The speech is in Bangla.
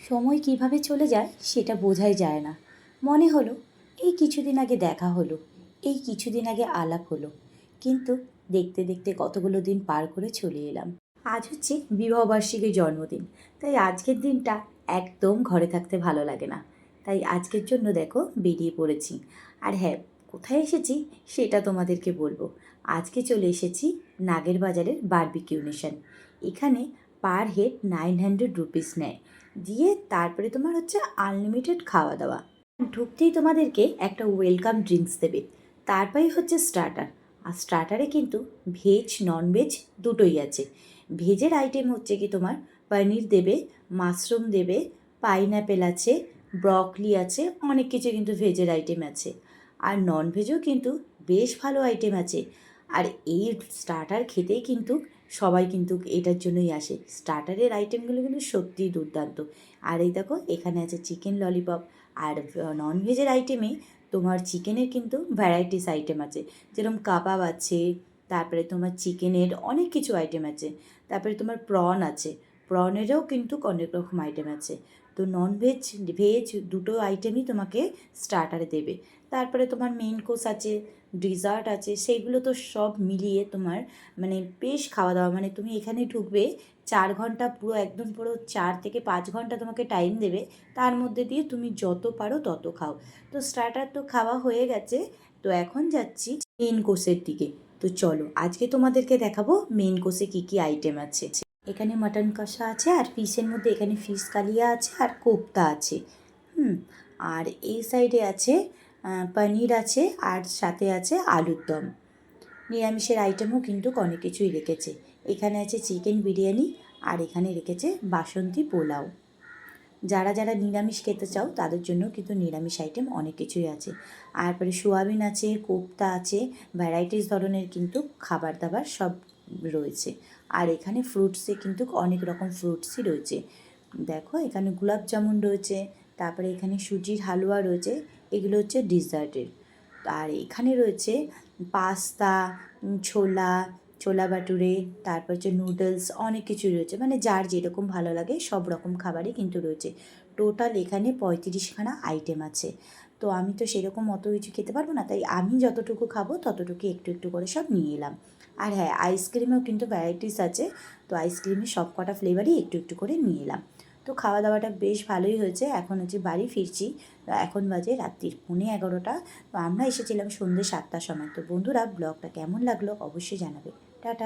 সময় কিভাবে চলে যায় সেটা বোঝাই যায় না। মনে হলো এই কিছুদিন আগে দেখা হলো, এই কিছুদিন আগে আলাপ হলো, কিন্তু দেখতে দেখতে কতগুলো দিন পার করে চলে এলাম। আজ হচ্ছে বিবাহবার্ষিকীর জন্মদিন, তাই আজকের দিনটা একদম ঘরে থাকতে ভালো লাগে না। তাই আজকের জন্য দেখো বেরিয়ে পড়েছি। আর হ্যাঁ, কোথায় এসেছি সেটা তোমাদেরকে বলবো। আজকে চলে এসেছি নাগের বাজারের বারবিকিউ নেশন। এখানে পার হেড 900 রুপিস নেয়, দিয়ে তারপরে তোমার হচ্ছে আনলিমিটেড খাওয়া দাওয়া। ঢুকতেই তোমাদেরকে একটা ওয়েলকাম ড্রিঙ্কস দেবে, তারপরেই হচ্ছে স্টার্টার। আর স্টার্টারে কিন্তু ভেজ ননভেজ দুটোই আছে। ভেজের আইটেম হচ্ছে কি তোমার পনির দেবে, মাশরুম দেবে, পাইনঅ্যাপেল আছে, ব্রকলি আছে, অনেক কিছু কিন্তু ভেজের আইটেম আছে। আর ননভেজও কিন্তু বেশ ভালো আইটেম আছে। আর এই স্টার্টার খেতেই কিন্তু সবাই কিন্তু এটার জন্যই আসে। স্টার্টারের আইটেমগুলো কিন্তু সত্যিই দুর্দান্ত। আর এই দেখো এখানে আছে চিকেন ললিপপ। আর ননভেজের আইটেমে তোমার চিকেনের কিন্তু ভ্যারাইটিস আইটেম আছে, যেরকম কাবাব আছে, তারপরে তোমার চিকেনের অনেক কিছু আইটেম আছে, তারপরে তোমার প্রন আছে, প্রনেরও কিন্তু অনেক রকম আইটেম আছে। তো ননভেজ ভেজ দুটো আইটেমই তোমাকে স্টার্টারে দেবে। তারপরে তোমার মেইন কোর্স আছে, ডিজার্ট আছে, সেইগুলো তো সব মিলিয়ে তোমার মানে বেশ খাওয়া দাওয়া, মানে তুমি এখানে ঢুকবে 4 ঘন্টা, পুরো একদম পুরো 4 থেকে 5 ঘন্টা তোমাকে টাইম দেবে। তার মধ্যে দিয়ে তুমি যত পারো তত খাও। তো স্টার্টার তো খাওয়া হয়ে গেছে, তো এখন যাচ্ছি মেন কোর্সের দিকে। তো চলো আজকে তোমাদেরকে দেখাবো মেন কোর্সে কী কী আইটেম আছে। এখানে মাটন কষা আছে, আর ফিশের মধ্যে এখানে ফিশ কালিয়া আছে, আর কোপ্তা আছে। আর এই সাইডে আছে পনির আছে, আর সাথে আছে আলুর দম। নিরামিষের আইটেমও কিন্তু অনেক কিছুই রেখেছে। এখানে আছে চিকেন বিরিয়ানি, আর এখানে রেখেছে বাসন্তী পোলাও। যারা যারা নিরামিষ খেতে চাও তাদের জন্য কিন্তু নিরামিষ আইটেম অনেক কিছুই আছে। আর পরে সোয়াবিন আছে, কোপ্তা আছে, ভ্যারাইটিস ধরনের কিন্তু খাবার দাবার সব রয়েছে। আর এখানে ফ্রুটসে কিন্তু অনেক রকম ফ্রুটসই রয়েছে। দেখো এখানে গোলাপ জামুন রয়েছে, তারপরে এখানে সুজির হালুয়া রয়েছে, এগুলো হচ্ছে ডিজার্টের। আর এখানে রয়েছে পাস্তা, ছোলা, ছোলা বাটুরে, তারপর হচ্ছে নুডলস, অনেক কিছুই রয়েছে, মানে যার যেরকম ভালো লাগে সব রকম খাবারই কিন্তু রয়েছে। টোটাল এখানে 35খানা আইটেম আছে। তো আমি তো সেরকম অত কিছু খেতে পারবো না, তাই আমি যতটুকু খাবো ততটুকু একটু একটু করে সব নিয়ে এলাম। আর হ্যাঁ, আইসক্রিমেও কিন্তু ভ্যারাইটিস আছে, তো আইসক্রিমের সব কটা ফ্লেভারই একটু একটু করে নিয়ে এলাম। তো খাওয়া দাওয়াটা বেশ ভালোই হয়েছে। এখন হচ্ছে বাড়ি ফিরছি। তো এখন বাজে রাত্রির 11:15। তো আমরা এসেছিলাম সন্ধ্যে 7টার সময়। তো বন্ধুরা, ব্লগটা কেমন লাগলো অবশ্যই জানাবে। টাটা।